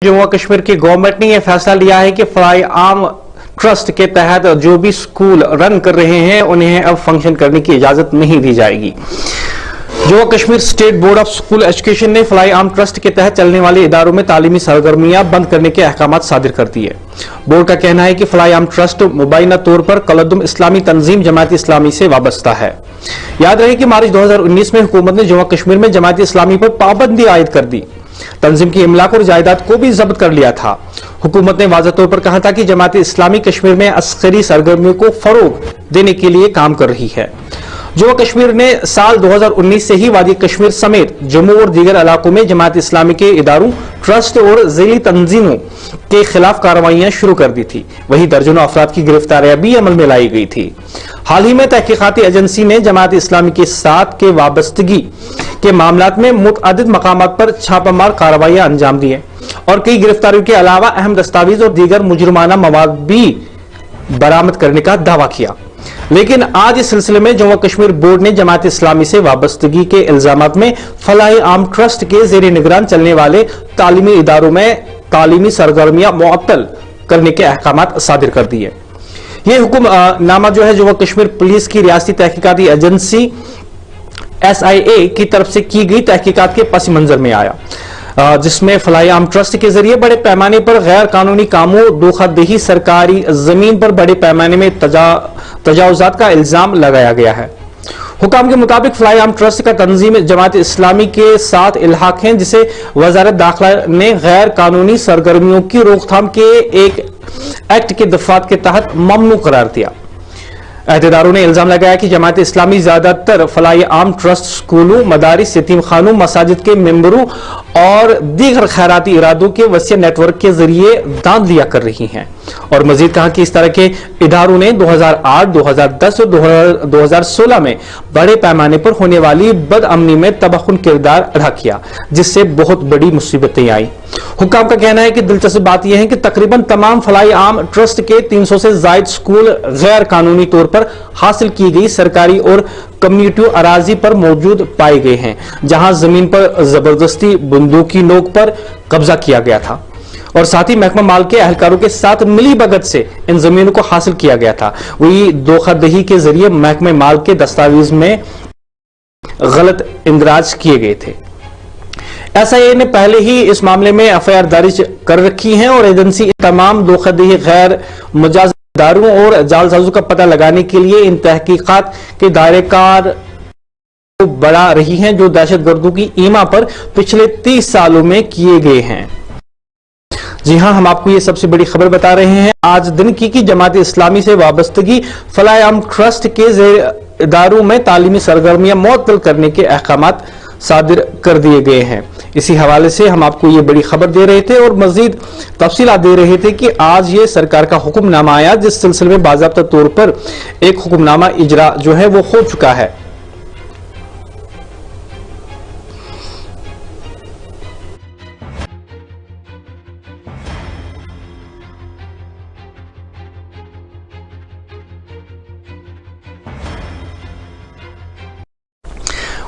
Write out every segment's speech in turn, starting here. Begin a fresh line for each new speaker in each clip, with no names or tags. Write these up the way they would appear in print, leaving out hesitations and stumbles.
जम्मू कश्मीर की गवर्नमेंट ने यह फैसला लिया है कि फलाई आम ट्रस्ट के तहत जो भी स्कूल रन कर रहे हैं उन्हें अब फंक्शन करने की इजाजत नहीं दी जाएगी। Jammu Kashmir state board of school education ने फलाई आम ट्रस्ट के तहत चलने वाले इदारों में तालीमी सरगर्मियां बंद करने के अहकाम सादिर कर दिए। बोर्ड का कहना है कि फलाई आम ट्रस्ट मुबैना तौर पर कलदुम इस्लामी तंजीम जमात इस्लामी से वाबस्ता है। याद रहे कि मार्च 2019 में हुकूमत ने जम्मू कश्मीर में जमात इस्लामी पर पाबंदी आयद कर दी। तंजीम की इमलाक और जायदाद को भी जब्त कर लिया था। हुकूमत ने वाज़ह तौर पर कहा था कि जमात इस्लामी कश्मीर में अस्करी सरगर्मियों को फरोग देने के लिए काम कर रही है। जम्मू कश्मीर ने साल 2019 से ही वादी कश्मीर समेत जम्मू और दीगर इलाकों में जमात इस्लामी के इदारों, ट्रस्ट और ज़ैली तंजीमों के खिलाफ कार्रवाइयां शुरू कर दी थी। वहीं दर्जनों अफराद की गिरफ्तारियां भी अमल में लाई गई थी। हाल ही में तहकीकाती एजेंसी ने जमात इस्लामी के साथ के वाबस्तगी के मामलात में मुतअद्दिद मकामात पर छापामार कार्रवाइयां अंजाम दी और कई गिरफ्तारियों के अलावा अहम दस्तावेज और दीगर मुजरिमाना मवाद भी बरामद करने का दावा किया। लेकिन आज इस सिलसिले में जम्मू कश्मीर बोर्ड ने जमात इस्लामी से वाबस्तगी के इल्जामात में फलाई आम ट्रस्ट के जेर निगरान चलने वाले तालीमी इदारों में तालीमी सरगर्मियां मुअत्तल करने के अहकाम सादिर कर दिए। यह हुक्मनामा जो है जम्मू कश्मीर पुलिस की रियासती तहकीकाती एजेंसी SIA की तरफ से की गई तहकीकात के पस मंजर में आया, जिसमें फलाई आम ट्रस्ट के जरिए बड़े पैमाने पर गैर कानूनी कामों, धोखाधड़ी, सरकारी जमीन पर बड़े पैमाने में तजावुजात का इल्जाम लगाया गया है। हुकाम के मुताबिक फलाई आम ट्रस्ट का तंजीम जमात इस्लामी के साथ इल्हाक है, जिसे वजारत दाखिला ने गैर कानूनी सरगर्मियों की रोकथाम के एक एक्ट के दफात के तहत ममनू करार दिया। अहदेदारों ने इल्जाम लगाया कि जमात इस्लामी ज्यादातर फलाई आम ट्रस्ट स्कूलों, मदारिस, यतीम खानों, मसाजिद के मेंबरों और दीगर खैराती इरादों के वसीय नेटवर्क के जरिए दान लिया कर रही हैं। और मजीद कहा कि इस तरह के इदारों ने 2008, 2010 और 2016 में बड़े पैमाने पर होने वाली बदअमनी में तबाहकुन किरदार अदा किया, जिससे बहुत बड़ी मुसीबतें आई। हुक्काम का कहना है कि दिलचस्प बात यह है कि तकरीबन तमाम फलाई आम ट्रस्ट के 300 से जायद स्कूल गैर कानूनी तौर पर हासिल की गई सरकारी और कम्युनिटी अराजी पर मौजूद पाए गए हैं, जहां जमीन पर जबरदस्ती बंदूकी नोक पर कब्जा किया गया था और साथ ही महकमा माल के अहलकारों के साथ मिली भगत से इन जमीनों को हासिल किया गया था। वही धोखाधड़ी के जरिए महकमा माल के दस्तावेज में गलत इंदराज किए गए थे। SIA ने पहले ही इस मामले में FIR दर्ज कर रखी है और एजेंसी तमाम धोखाधड़ी, गैर मुजाज दारों और जालसाजों का पता लगाने के लिए इन तहकीकात के दायरेकार को बढ़ा रही हैं, जो दहशतगर्दों की ईमा पर पिछले 30 सालों में किए गए हैं। जी हां, हम आपको ये सबसे बड़ी खबर बता रहे हैं आज दिन की कि जमात इस्लामी से वाबस्तगी फलाई आम ट्रस्ट के इदारों में तालीमी सरगर्मियां मुअत्तल करने के अहकामात सादिर कर दिए गए हैं। इसी हवाले से हम आपको ये बड़ी खबर दे रहे थे और मजीद तफसीलात दे रहे थे कि आज ये सरकार का हुक्मनामा आया, जिस सिलसिले में बाज़ाब्ता तौर पर एक हुक्मनामा इजरा जो है वो हो चुका है।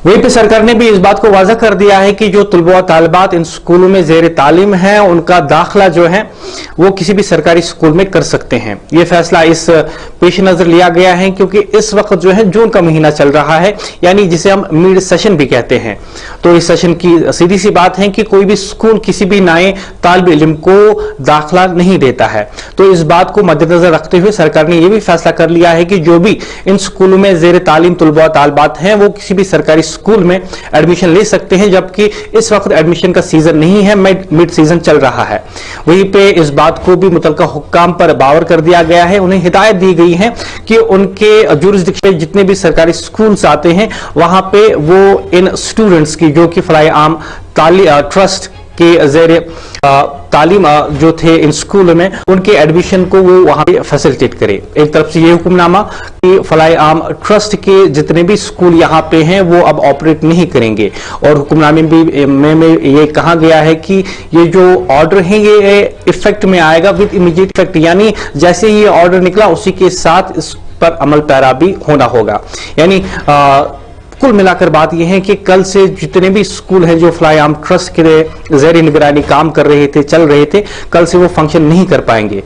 वहीं पे सरकार ने भी इस बात को वाज़ा कर दिया है कि जो तलबा तालिबात इन स्कूलों में ज़ेर तालीम है, उनका दाखिला जो है वो किसी भी सरकारी स्कूल में कर सकते हैं। ये फैसला इस पेश नज़र लिया गया है क्योंकि इस वक्त जो है जून का महीना चल रहा है, यानी जिसे हम मिड सेशन भी कहते हैं। तो इस सेशन की सीधी सी बात है कि कोई भी स्कूल किसी भी नए तालिब इल्म को दाखिला नहीं देता है। तो इस बात को मद्देनजर रखते हुए सरकार ने यह भी फैसला कर लिया है कि जो भी इन स्कूलों में ज़ेर तालीम तलबा तालिबात हैं वो किसी भी सरकारी स्कूल में एडमिशन ले सकते हैं, जबकि इस वक्त एडमिशन का सीजन नहीं है, मिड सीजन चल रहा है। वहीं पे इस बात को भी मुतलका हुक्काम पर बावर कर दिया गया है, उन्हें हिदायत दी गई है कि उनके जुरिस्डिक्शन में जितने भी सरकारी स्कूल्स आते हैं वहां पे वो इन स्टूडेंट्स की जो कि फलाई आम ट्रस्ट के ज़ेरे तालीम जो थे इन स्कूल में, उनके एडमिशन को वो वहां पे फैसिलिटेट करे। एक तरफ से ये हुक्मनामा कि फलाई आम ट्रस्ट के जितने भी स्कूल यहाँ पे हैं वो अब ऑपरेट नहीं करेंगे और हुक्मनामे में ये कहा गया है कि ये जो ऑर्डर है ये इफेक्ट में आएगा विद इमीडिएट इफेक्ट, यानी जैसे ये ऑर्डर निकला उसी के साथ इस पर अमल पैरा भी होना होगा। यानी कुल मिलाकर बात यह है कि कल से जितने भी स्कूल हैं जो फ्लाई आर्म ट्रस्ट के ज़ेर निगरानी काम कर रहे थे, चल रहे थे, कल से वो फंक्शन नहीं कर पाएंगे।